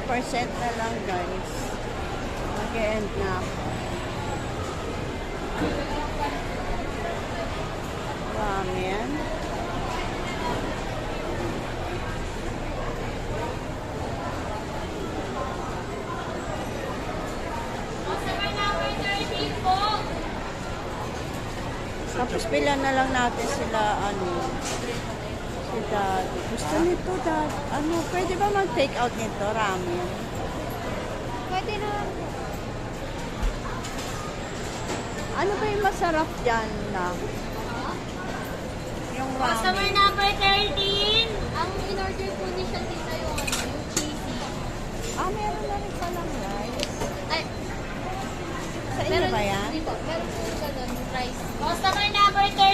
10% na lang, guys. Mag-end na ako. Ramen. Tapos pila na lang natin sila, si Daddy. Gusto nito, Dad. Pwede ba mag-take out nito, ramen? Pwede na. Ano ba yung masarap dyan na? Yung ramen. Customer number 13. Ang in-order po ni siya dito yung cheesy. Meron na rin palang rice. Ay, Sa inyo ba yan? Hindi po. Meron po siya doon, rice. Customer number 13.